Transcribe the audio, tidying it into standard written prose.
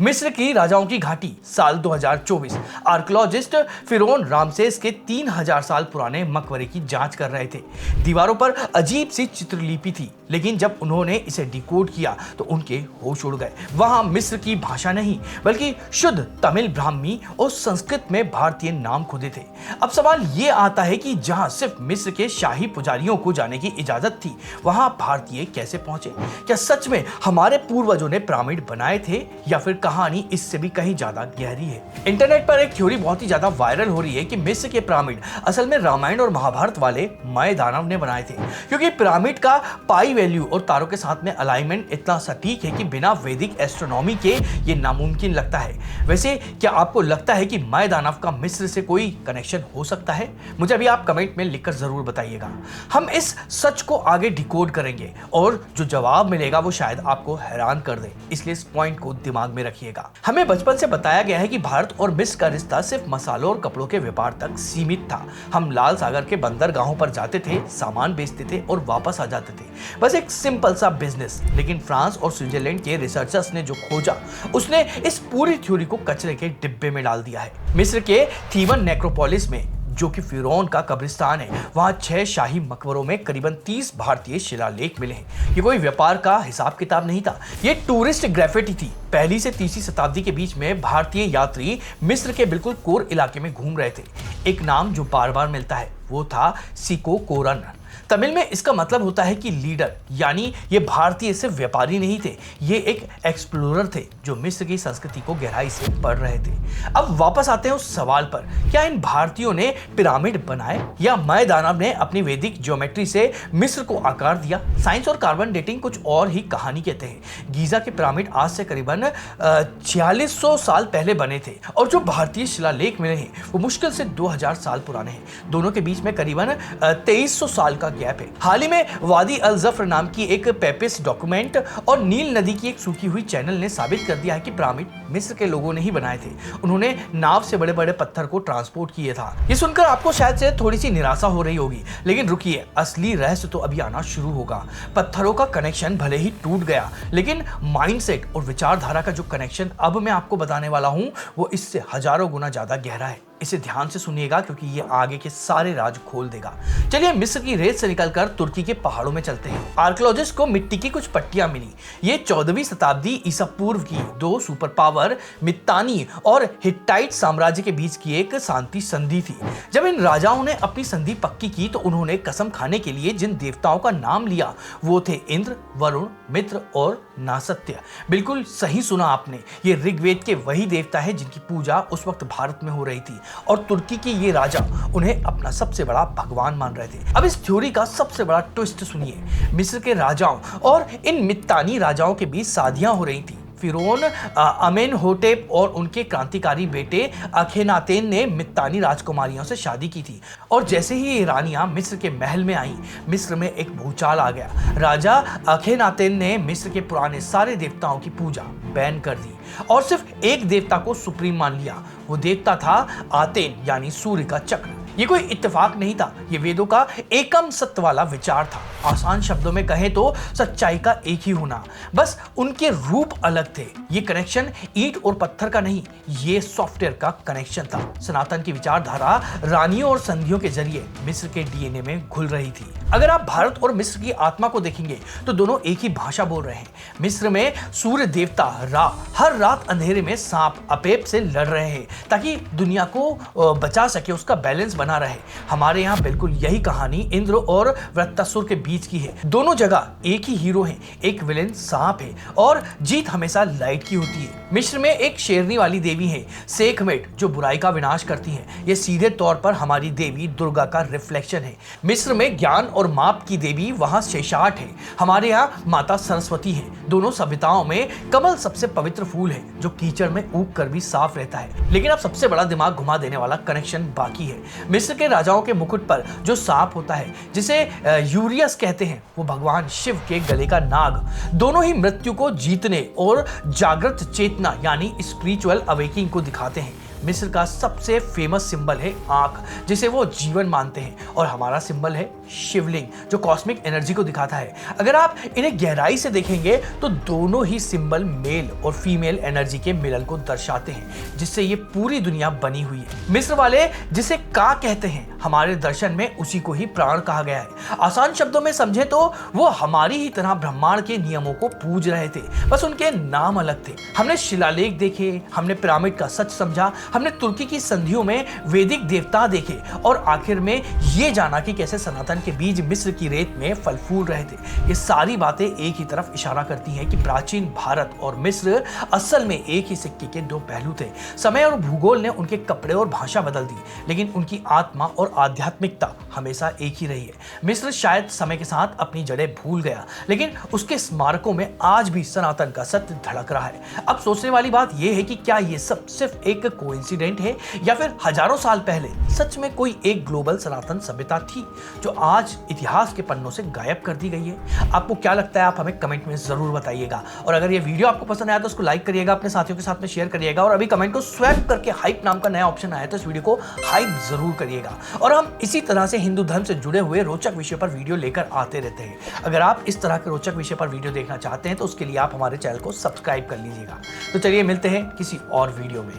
मिस्र की राजाओं की घाटी साल 2024। आर्कियोलॉजिस्ट फिरौन रामसेस के 3000 साल पुराने मकबरे की जांच कर रहे थे। दीवारों पर अजीब सी चित्रलिपि थी, लेकिन जब उन्होंने इसे डिकोड किया तो उनके होश उड़ गए। वहां मिस्र की भाषा नहीं बल्कि शुद्ध तमिल, ब्राह्मी और संस्कृत में भारतीय नाम खुदे थे। अब सवाल ये आता है कि जहां सिर्फ मिस्र के शाही पुजारियों को जाने की इजाजत थी, वहां भारतीय कैसे पहुंचे? क्या सच में हमारे पूर्वजों ने पिरामिड बनाए थे या फिर कहानी इससे भी कहीं ज्यादा गहरी है? इंटरनेट पर एक थ्योरी बहुत ही ज्यादा वायरल हो रही है कि मिस्र के पिरामिड असल में रामायण और महाभारत वाले मय दानव ने बनाए थे, क्योंकि पिरामिड का पाई वैल्यू और तारों के साथ में अलाइनमेंट इतना सटीक है कि बिना वैदिक एस्ट्रोनॉमी के ये नामुमकिन लगता है। वैसे क्या आपको लगता है कि मय दानव का मिस्र से कोई कनेक्शन हो सकता है? मुझे अभी आप कमेंट में लिखकर जरूर बताइएगा। हम इस सच को आगे डिकोड करेंगे और जो जवाब मिलेगा वो शायद आपको हैरान कर दे, इसलिए इस पॉइंट को दिमाग में रखिएगा। हमें बचपन से बताया गया है कि भारत और मिस्र का रिश्ता सिर्फ मसालों और कपड़ों के व्यापार तक सीमित था। हम लाल सागर के बंदरगाहों पर जाते थे, सामान बेचते थे और वापस आ जाते थे। बस एक सिंपल सा बिजनेस। लेकिन फ्रांस और स्विट्जरलैंड के रिसर्चर्स ने जो खोजा, उसने इस पूरी थ्योरी को कचरे के डिब्बे में डाल दिया है। मिस्र के थीवन नेक्रोपोलिस में, जो कि फिरौन का कब्रिस्तान है, वहां 6 शाही मकबरों में करीबन 30 भारतीय शिलालेख मिले हैं। ये कोई व्यापार का हिसाब किताब नहीं था, ये टूरिस्ट ग्राफिटी थी। पहली से 30वीं शताब्दी के बीच में भारतीय यात्री मिस्र के बिल्कुल कोर इलाके में घूम रहे थे। एक नाम जो बार बार मिलता है वो था सिको कोरन। तमिल में इसका मतलब होता है कि लीडर, यानी ये भारतीय सिर्फ व्यापारी नहीं थे, ये एक एक्सप्लोरर थे जो मिस्र की संस्कृति को गहराई से पढ़ रहे थे। अब वापस आते हैं उस सवाल पर, क्या इन भारतीयों ने पिरामिड बनाए या मय दानव ने अपनी वैदिक ज्योमेट्री से मिस्र को आकार दिया? साइंस और कार्बन डेटिंग कुछ और ही कहानी कहते हैं। गीजा के पिरामिड आज से करीबन 4600 साल पहले बने थे और जो भारतीय शिलालेख मिले हैं वो मुश्किल से 2000 साल पुराने हैं। दोनों के बीच में करीबन 2300 साल का गैप है। हाल ही में वादी अल जफ्र नाम की एक पेपिस डॉक्यूमेंट और नील नदी की एक सूखी हुई चैनल ने साबित कर दिया है कि पिरामिड मिस्र के लोगों ने ही बनाए थे। उन्होंने नाव से बड़े बड़े पत्थर को ट्रांसपोर्ट किए था। ये सुनकर आपको शायद से थोड़ी सी निराशा हो रही होगी, लेकिन रुकिए, असली रहस्य तो अभी आना शुरू होगा। पत्थरों का कनेक्शन भले ही टूट गया, लेकिन माइंडसेट और विचारधारा का जो कनेक्शन अब मैं आपको बताने वाला हूं वो इससे हजारों गुना ज्यादा गहरा है। इसे ध्यान से सुनिएगा क्योंकि ये आगे के सारे राज खोल देगा। चलिए मिस्र की रेत से निकलकर तुर्की के पहाड़ों में चलते हैं। आर्कियोलॉजिस्ट को मिट्टी की कुछ पट्टियां मिली। ये 14वीं शताब्दी ईसा पूर्व की 2 सुपर पावर मित्तानी और हिट्टाइट साम्राज्य के बीच की एक शांति संधि थी। जब इन राजाओं ने अपनी संधि पक्की की तो उन्होंने कसम खाने के लिए जिन देवताओं का नाम लिया वो थे इंद्र, वरुण, मित्र और नासत्य। बिल्कुल सही सुना आपने, ये ऋग्वेद के वही देवता है जिनकी पूजा उस वक्त भारत में हो रही थी और तुर्की के ये राजा उन्हें अपना सबसे बड़ा भगवान मान रहे थे। अब इस थ्योरी का सबसे बड़ा ट्विस्ट सुनिए। मिस्र के राजाओं और इन मित्तानी राजाओं के बीच शादियां हो रही थी। फिरौन अमेनहोटेप और उनके क्रांतिकारी बेटे अखेनातेन ने मित्तानी राजकुमारियों से शादी की थी और जैसे ही ये रानियां मिस्र के महल में आईं, मिस्र में एक भूचाल आ गया। राजा अखेनातेन ने मिस्र के पुराने सारे देवताओं की पूजा बैन कर दी और सिर्फ एक देवता को सुप्रीम मान लिया। वो देवता था आतेन, यानी सूर्य का चक्र। ये कोई इत्तेफाक नहीं था, ये वेदों का एकम सत्य वाला विचार था। आसान शब्दों में कहें तो सच्चाई का एक ही होना, बस उनके रूप अलग थे। ये कनेक्शन ईंट और पत्थर का नहीं, ये सॉफ्टवेयर का कनेक्शन था। सनातन की विचारधारा रानियों और संधियों के जरिए मिस्र के डीएनए में घुल रही थी। अगर आप भारत और मिस्र की आत्मा को देखेंगे तो दोनों एक ही भाषा बोल रहे हैं। मिस्र में सूर्य देवता रा हर रात अंधेरे में सांप अपेप से लड़ रहे हैं ताकि दुनिया को बचा सके, उसका बैलेंस बना रहे। हमारे यहाँ बिल्कुल यही कहानी इंद्र और वृत्तासुर के बीच की है। दोनों जगह एक ही हीरो है, एक विलेन सांप है और जीत हमेशा लाइट की होती है। मिस्र में एक शेरनी वाली देवी है सेखमेट, जो बुराई का विनाश करती है। ये सीधे तौर पर हमारी देवी दुर्गा का रिफ्लेक्शन है। मिस्र में ज्ञान और माप की देवी वहां शेषाट है, हमारे यहाँ माता सरस्वती है। दोनों सभ्यताओं में कमल सबसे पवित्र फूल है जो कीचड़ में उग कर भी साफ रहता है। लेकिन अब सबसे बड़ा दिमाग घुमा देने वाला कनेक्शन बाकी है। मिस्र के राजाओं के मुकुट पर जो सांप होता है, जिसे यूरियस कहते हैं, वो भगवान शिव के गले का नाग। दोनों ही मृत्यु को जीतने और जागृत चेतना यानी स्पिरिचुअल अवेकिंग को दिखाते हैं। मिस्र का सबसे फेमस सिंबल है आंख, जिसे वो जीवन मानते हैं, और हमारा सिंबल है शिवलिंग, जो कॉस्मिक एनर्जी को दिखाता है। अगर आप इन्हें गहराई से देखेंगे तो दोनों ही सिंबल मेल और फीमेल एनर्जी के मिलन को दर्शाते हैं, जिससे ये पूरी दुनिया बनी हुई है। मिस्र वाले जिसे का कहते हैं, हमारे दर्शन में उसी को ही प्राण कहा गया है। आसान शब्दों में समझे तो वो हमारी ही तरह ब्रह्मांड के नियमों को पूज रहे थे, बस उनके नाम अलग थे। हमने शिलालेख देखे, हमने पिरामिड का सच समझा, हमने तुर्की की संधियों में वैदिक देवता देखे, और आखिर में ये जाना कि कैसे सनातन के बीज मिस्र की रेत में फल फूल रहे थे। ये सारी बातें एक ही तरफ इशारा करती हैं कि प्राचीन भारत और मिस्र असल में एक ही सिक्के के दो पहलू थे। समय और भूगोल ने उनके कपड़े और भाषा बदल दी, लेकिन उनकी आत्मा और आध्यात्मिकता हमेशा एक ही रही है। मिस्र शायद समय के साथ अपनी जड़ें भूल गया, लेकिन उसके स्मारकों में आज भी सनातन का सत्य धड़क रहा है। अब सोचने वाली बात यह है कि क्या ये सब सिर्फ एक कोइंसिडेंट है, या फिर हजारों साल पहले सच में कोई एक ग्लोबल सनातन सभ्यता थी जो आज इतिहास के पन्नों से गायब कर दी गई है। आपको क्या लगता है, आप हमें कमेंट में जरूर बताइएगा। और अगर ये वीडियो आपको पसंद आया तो उसको लाइक करिएगा, अपने साथियों के साथ में शेयर करिएगा, और अभी कमेंट को स्वैप करके हाइप नाम का नया ऑप्शन आया तो इस वीडियो को हाइप जरूर करिएगा। और हम इसी तरह से हिंदू धर्म से जुड़े हुए रोचक विषय पर वीडियो लेकर आते रहते हैं। अगर आप इस तरह के रोचक विषय पर वीडियो देखना चाहते हैं तो उसके लिए आप हमारे चैनल को सब्सक्राइब कर लीजिएगा। तो चलिए मिलते हैं किसी और वीडियो में।